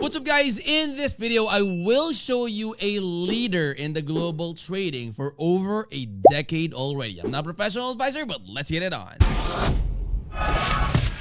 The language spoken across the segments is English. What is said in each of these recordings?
What's up, guys? In this video, I will show you a leader in the global trading for over a decade already. I'm not a professional advisor, but let's get it on.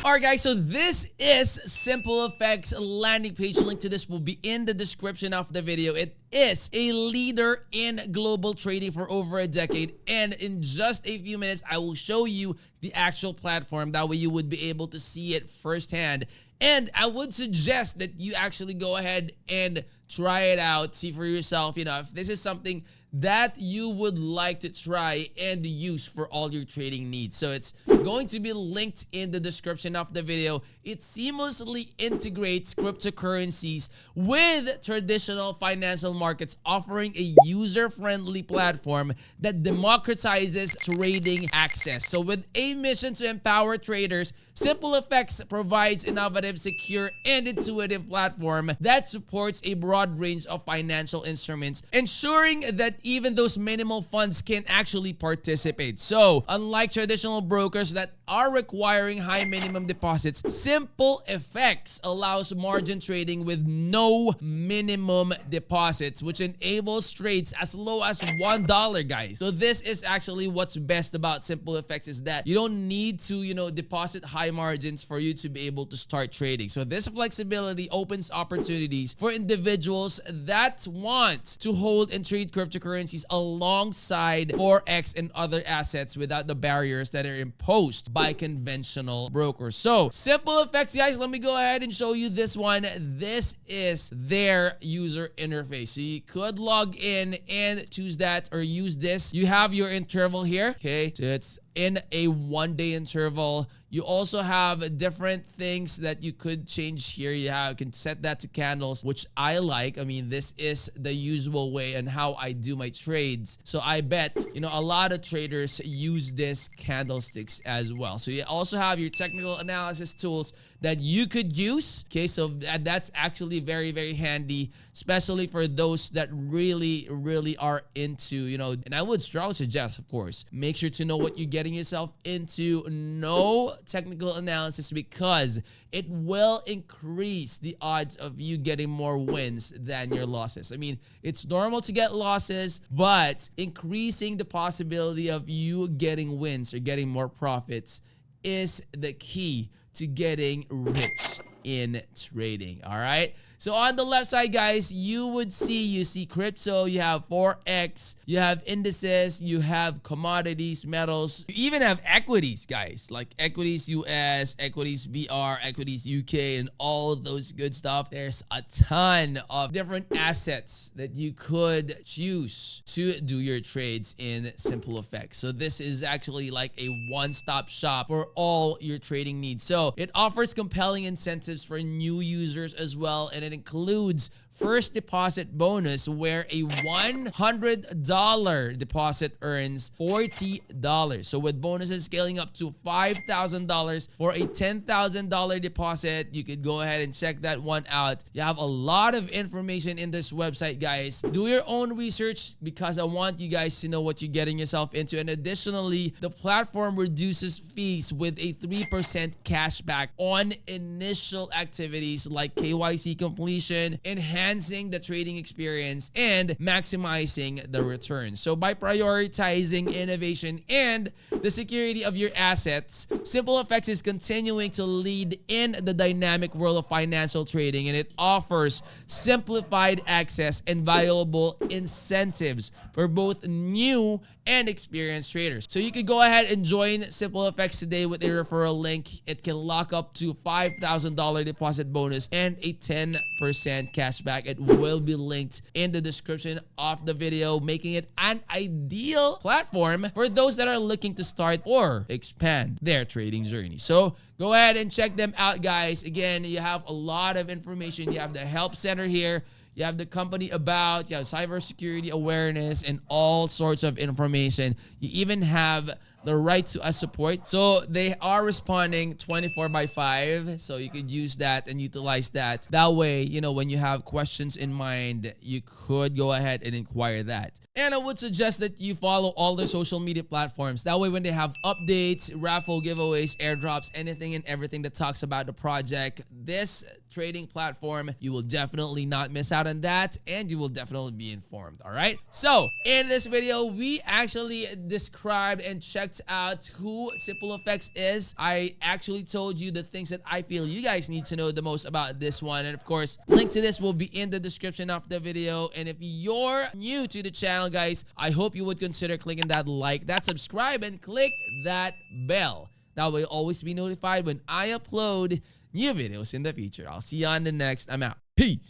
Alright guys, so this is SimpleFX landing page. Link to this will be in the description of the video. It is a leader in global trading for over a decade, and in just a few minutes I will show you the actual platform. That way you would be able to see it firsthand. And I would suggest that you actually go ahead and try it out, see for yourself, if this is something that you would like to try and use for all your trading needs. So it's going to be linked in the description of the video. It seamlessly integrates cryptocurrencies with traditional financial markets, offering a user-friendly platform that democratizes trading access. So with a mission to empower traders, SimpleFX provides innovative, secure, and intuitive platform that supports a broad range of financial instruments, ensuring that even those minimal funds can actually participate. So unlike traditional brokers that are requiring high minimum deposits, SimpleFX allows margin trading with no minimum deposits, which enables trades as low as $1, guys. So this is actually what's best about SimpleFX, is that you don't need to, deposit high margins for you to be able to start trading. So this flexibility opens opportunities for individuals that want to hold and trade cryptocurrencies alongside Forex and other assets without the barriers that are imposed by conventional brokers. So SimpleFX, guys, let me go ahead and show you this one. This is their user interface. So you could log in and choose that or use this. You have your interval here. Okay, so it's in a 1-day interval. You also have different things that you could change here. You can set that to candles, which I like. I mean, this is the usual way and how I do my trades. So I bet, a lot of traders use this candlesticks as well. So you also have your technical analysis tools that you could use. Okay, so that's actually very, very handy, especially for those that really are into, and I would strongly suggest, of course, make sure to know what you're getting yourself into. No technical analysis, because it will increase the odds of you getting more wins than your losses. I mean, it's normal to get losses, but increasing the possibility of you getting wins or getting more profits is the key to getting rich in trading. All right, so on the left side, guys, you see crypto, you have Forex, you have indices, you have commodities, metals, you even have equities, guys, like equities US, equities BR, equities UK, and all those good stuff. There's a ton of different assets that you could choose to do your trades in SimpleFX. So this is actually like a one-stop shop for all your trading needs. So it offers compelling incentives for new users as well, and it includes first deposit bonus, where a $100 deposit earns $40. So with bonuses scaling up to $5,000 for a $10,000 deposit, you could go ahead and check that one out. You have a lot of information in this website, guys. Do your own research, because I want you guys to know what you're getting yourself into. And additionally, the platform reduces fees with a 3% cashback on initial activities like KYC completion, enhancing the trading experience, and maximizing the return. So by prioritizing innovation and the security of your assets, SimpleFX is continuing to lead in the dynamic world of financial trading, and it offers simplified access and valuable incentives for both new and experienced traders. So you can go ahead and join SimpleFX today with a referral link. It can lock up to $5,000 deposit bonus and a 10% cashback. It will be linked in the description of the video, making it an ideal platform for those that are looking to start or expand their trading journey. So go ahead and check them out, guys. Again, you have a lot of information. You have the help center here. You have the company about, you have cybersecurity awareness and all sorts of information. You even have the right to a support. So they are responding 24/5. So you could use that and utilize that. That way, when you have questions in mind, you could go ahead and inquire that. And I would suggest that you follow all their social media platforms. That way, when they have updates, raffle giveaways, airdrops, anything and everything that talks about the project, this trading platform. You will definitely not miss out on that, and you will definitely be informed. All right. So in this video, we actually described and checked out who SimpleFX is. I actually told you the things that I feel you guys need to know the most about this one. And of course, link to this will be in the description of the video. And if you're new to the channel, guys, I hope you would consider clicking that like, that subscribe, and click that bell. That way you'll always be notified when I upload new videos in the future. I'll see you on the next. I'm out. Peace.